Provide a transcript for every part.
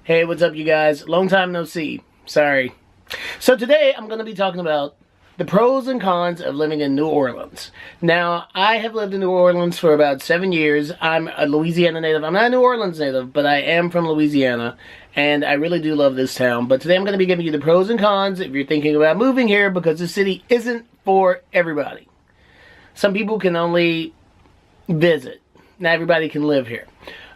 Hey, what's up, you guys? Long time no see. Sorry. So today I'm going to be talking about the pros and cons of living in New Orleans. Now, I have lived in New Orleans for about 7 years. I'm a Louisiana native. I'm not a New Orleans native, but I am from Louisiana, and I really do love this town. But today I'm going to be giving you the pros and cons if you're thinking about moving here, because the city isn't for everybody. Some people can only visit. Not everybody can live here.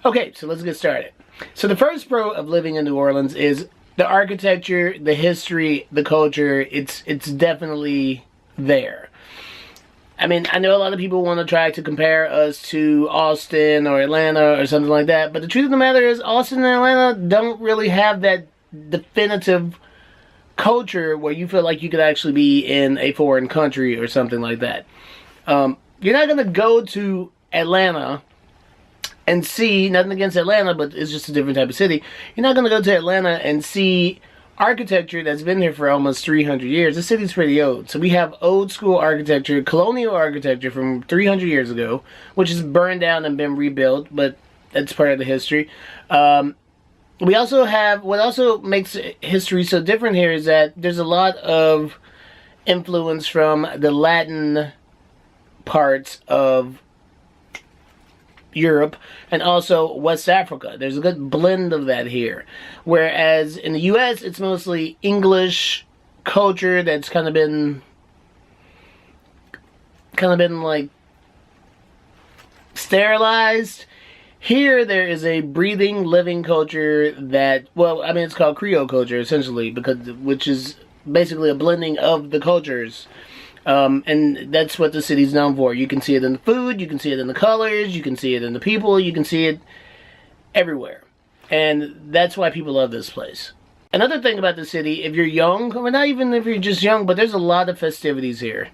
Okay, so let's get started. So the first pro of living in New Orleans is the architecture, the history, the culture. It's definitely there. I mean, I know a lot of people want to try to compare us to Austin or Atlanta or something like that, but the truth of the matter is Austin and Atlanta don't really have that definitive culture where you feel like you could actually be in a foreign country or something like that. You're not going to go to Atlanta and see, nothing against Atlanta, but it's just a different type of city. You're not going to go to Atlanta and see architecture that's been here for almost 300 years. The city's pretty old. So we have old school architecture, colonial architecture from 300 years ago, which is burned down and been rebuilt, but that's part of the history. We also have, what also makes history so different here is that there's a lot of influence from the Latin parts of Europe and also West Africa. There's a good blend of that here. Whereas in the US, it's mostly English culture that's kind of been like sterilized. Here there is a breathing, living culture that, well, I mean, it's called Creole culture essentially, which is basically a blending of the cultures. And that's what the city's known for. You can see it in the food, you can see it in the colors, you can see it in the people, you can see it everywhere. And that's why people love this place. Another thing about the city, if you're young, or not even if you're just young, but there's a lot of festivities here.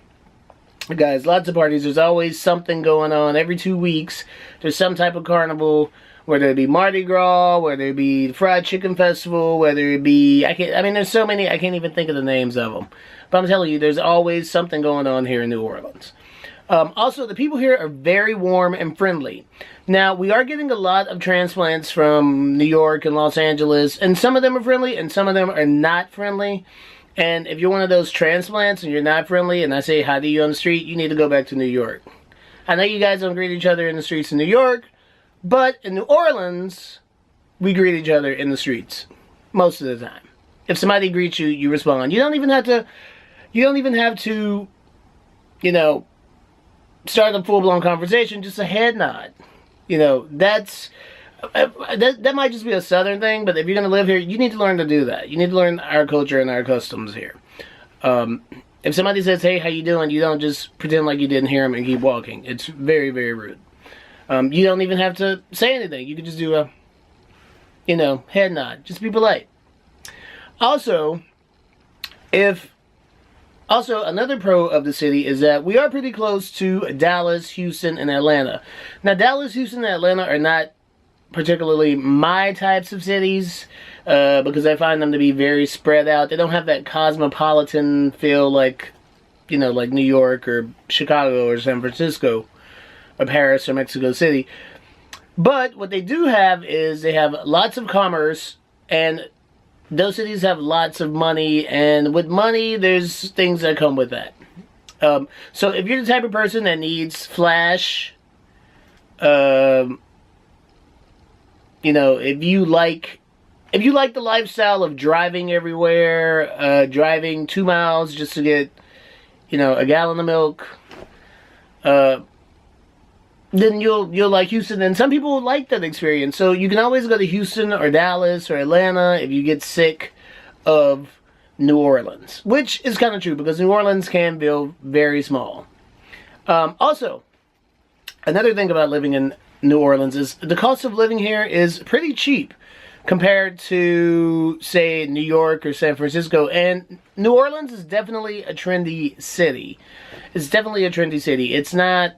Guys, lots of parties. There's always something going on. Every 2 weeks, there's some type of carnival, whether it be Mardi Gras, whether it be the Fried Chicken Festival, whether it be, there's so many, I can't even think of the names of them. But I'm telling you, there's always something going on here in New Orleans. Also, the people here are very warm and friendly. Now, we are getting a lot of transplants from New York and Los Angeles, and some of them are friendly, and some of them are not friendly. And if you're one of those transplants and you're not friendly, and I say hi to you on the street, you need to go back to New York. I know you guys don't greet each other in the streets in New York, but in New Orleans, we greet each other in the streets most of the time. If somebody greets you, you respond. You don't even have to, you know, start a full-blown conversation, just a head nod. You know, that might just be a Southern thing, but if you're going to live here, you need to learn to do that. You need to learn our culture and our customs here. If somebody says, hey, how you doing? You don't just pretend like you didn't hear them and keep walking. It's very, very rude. You don't even have to say anything. You can just do a, head nod. Just be polite. Also, another pro of the city is that we are pretty close to Dallas, Houston, and Atlanta. Now, Dallas, Houston, and Atlanta are not particularly my types of cities because I find them to be very spread out. They don't have that cosmopolitan feel like, like New York or Chicago or San Francisco or Paris or Mexico City. But what they do have is they have lots of commerce, and those cities have lots of money, and with money, there's things that come with that. So if you're the type of person that needs flash, if you like the lifestyle of driving everywhere, driving 2 miles just to get, a gallon of milk, then you'll like Houston. And some people like that experience. So you can always go to Houston or Dallas or Atlanta if you get sick of New Orleans. Which is kind of true, because New Orleans can feel very small. Also, another thing about living in New Orleans is the cost of living here is pretty cheap compared to, say, New York or San Francisco. And New Orleans is definitely a trendy city. It's definitely a trendy city. It's not,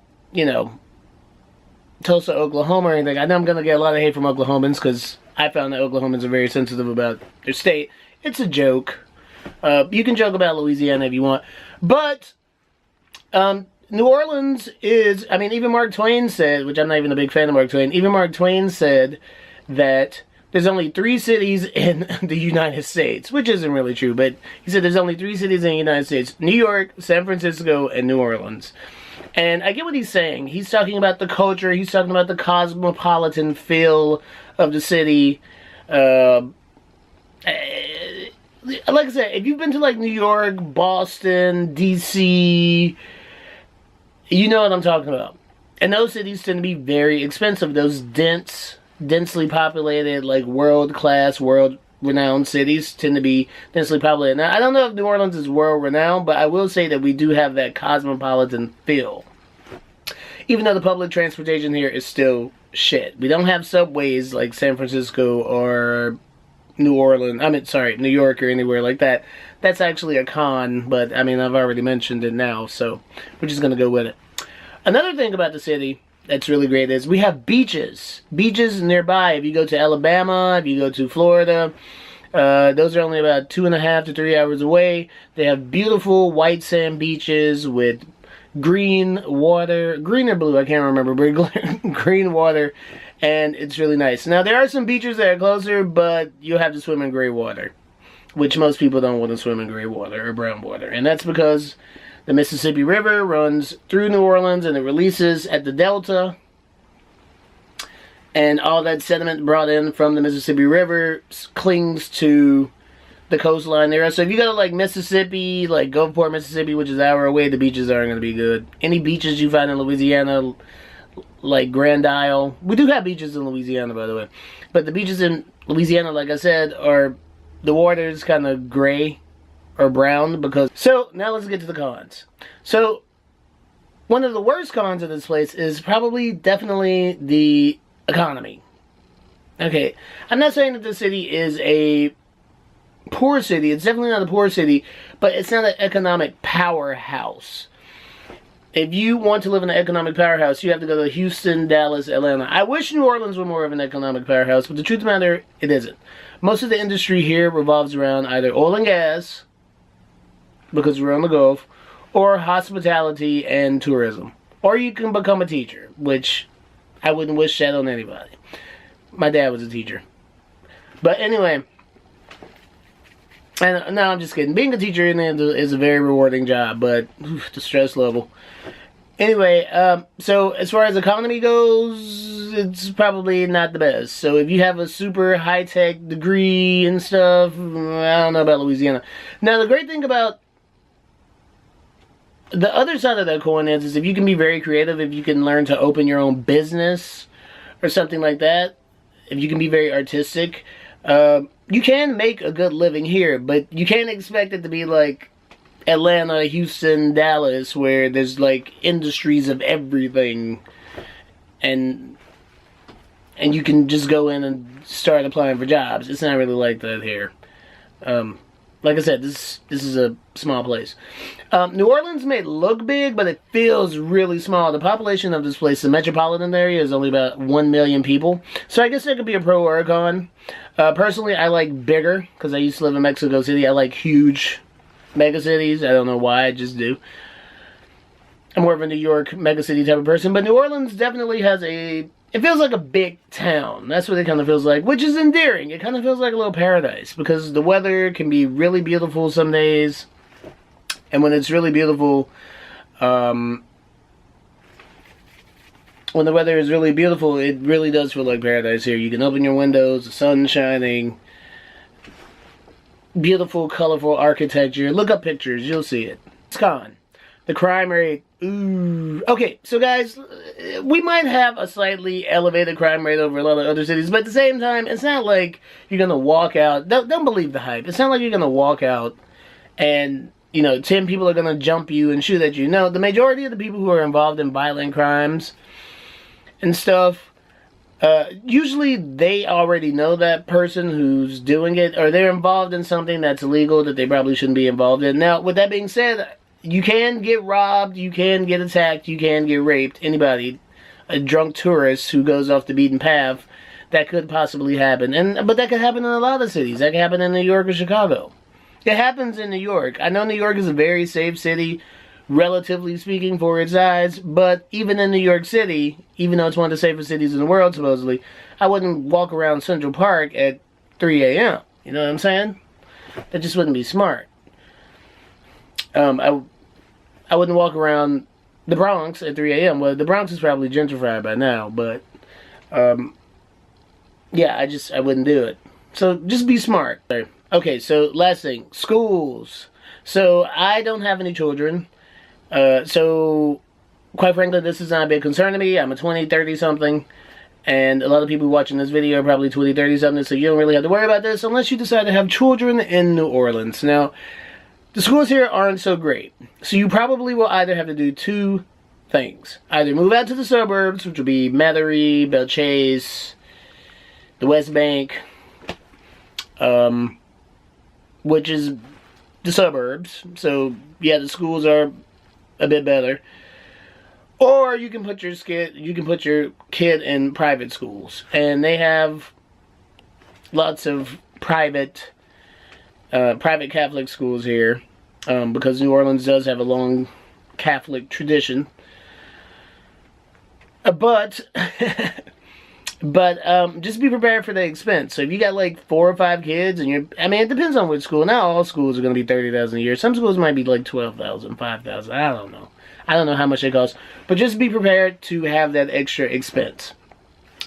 Tulsa, Oklahoma or anything. I know I'm going to get a lot of hate from Oklahomans because I found that Oklahomans are very sensitive about their state. It's a joke. You can joke about Louisiana if you want. But New Orleans is, even Mark Twain said, which I'm not even a big fan of Mark Twain, even Mark Twain said that there's only 3 cities in the United States, which isn't really true, but he said there's only 3 cities in the United States: New York, San Francisco, and New Orleans. And I get what he's saying. He's talking about the culture, he's talking about the cosmopolitan feel of the city. Like I said, if you've been to like New York, Boston, DC, you know what I'm talking about. And those cities tend to be very expensive. Those densely populated, like world-class, world-renowned cities tend to be densely populated. Now, I don't know if New Orleans is world-renowned, but I will say that we do have that cosmopolitan feel. Even though the public transportation here is still shit. We don't have subways like San Francisco or New Orleans. New York or anywhere like that. That's actually a con, but I mean, I've already mentioned it now, so we're just gonna go with it. Another thing about the city that's really great is we have beaches. Beaches nearby. If you go to Alabama, if you go to Florida, those are only about 2.5 to 3 hours away. They have beautiful white sand beaches with green water, green or blue, I can't remember, but green water, and it's really nice. Now, there are some beaches that are closer, but you'll have to swim in gray water, which most people don't want to swim in gray water or brown water, and that's because the Mississippi River runs through New Orleans and it releases at the Delta, and all that sediment brought in from the Mississippi River clings to the coastline there. So if you go to like Mississippi, like Gulfport, Mississippi, which is an hour away, the beaches aren't going to be good. Any beaches you find in Louisiana, like Grand Isle, we do have beaches in Louisiana, by the way, but the beaches in Louisiana, like I said, are, the water is kind of gray or brown because. So now let's get to the cons. So one of the worst cons of this place is definitely the economy. Okay, I'm not saying that the city is a poor city. It's definitely not a poor city, but it's not an economic powerhouse. If you want to live in an economic powerhouse, you have to go to Houston, Dallas, Atlanta. I wish New Orleans were more of an economic powerhouse, but the truth of the matter, it isn't. Most of the industry here revolves around either oil and gas, because we're on the Gulf, or hospitality and tourism. Or you can become a teacher, which I wouldn't wish that on anybody. My dad was a teacher. But anyway, and no, I'm just kidding. Being a teacher is a very rewarding job, but the stress level. Anyway, so as far as economy goes, it's probably not the best. So if you have a super high-tech degree and stuff, I don't know about Louisiana. Now, the great thing about the other side of that coin is if you can be very creative, if you can learn to open your own business or something like that, if you can be very artistic, you can make a good living here, but you can't expect it to be like Atlanta, Houston, Dallas, where there's like industries of everything, and you can just go in and start applying for jobs. It's not really like that here. Like I said, this is a small place. New Orleans may look big, but it feels really small. The population of this place, the metropolitan area, is only about 1 million people. So I guess that could be a pro or a con. Personally, I like bigger, because I used to live in Mexico City. I like huge mega cities. I don't know why, I just do. I'm more of a New York mega city type of person. But New Orleans definitely has it feels like a big town. That's what it kind of feels like, which is endearing. It kind of feels like a little paradise, because the weather can be really beautiful some days. And when it's really beautiful, when the weather is really beautiful, it really does feel like paradise here. You can open your windows, the sun's shining, beautiful, colorful architecture. Look up pictures, you'll see it. It's con. The crime rate, ooh. Okay, so guys, we might have a slightly elevated crime rate over a lot of other cities, but at the same time, it's not like you're gonna walk out. Don't believe the hype. It's not like you're gonna walk out and, 10 people are gonna jump you and shoot at you. No, the majority of the people who are involved in violent crimes and stuff, usually they already know that person who's doing it, or they're involved in something that's illegal that they probably shouldn't be involved in. Now, with that being said, you can get robbed, you can get attacked, you can get raped. Anybody, a drunk tourist who goes off the beaten path, that could possibly happen. But that could happen in a lot of cities. That could happen in New York or Chicago. It happens in New York. I know New York is a very safe city relatively speaking, for its size. But even in New York City, even though it's one of the safest cities in the world, supposedly, I wouldn't walk around Central Park at 3 a.m. You know what I'm saying? That just wouldn't be smart. I wouldn't walk around the Bronx at 3 a.m. Well, the Bronx is probably gentrified by now, but yeah, I wouldn't do it. So just be smart. Okay, so last thing, schools. So I don't have any children. So quite frankly, this is not a big concern to me. I'm a 20, 30 something. And a lot of people watching this video are probably 20, 30 something. So you don't really have to worry about this unless you decide to have children in New Orleans. Now, the schools here aren't so great. So you probably will either have to do two things. Either move out to the suburbs, which will be Metairie, Belchase, the West Bank, which is the suburbs. So yeah, the schools are a bit better. Or you can put your kid in private schools, and they have lots of private Catholic schools here, because New Orleans does have a long Catholic tradition. But just be prepared for the expense. So if you got like 4 or 5 kids, and it depends on which school. Not all schools are going to be $30,000 a year. Some schools might be like $12,000, $5,000. I don't know. I don't know how much they cost. But just be prepared to have that extra expense.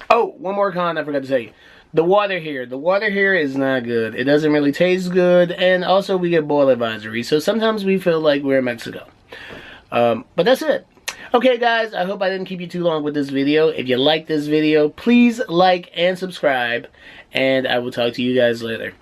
Oh, one more con I forgot to say. The water here. The water here is not good. It doesn't really taste good. And also we get boil advisory. So sometimes we feel like we're in Mexico. But that's it. Okay guys, I hope I didn't keep you too long with this video. If you like this video, please like and subscribe. And I will talk to you guys later.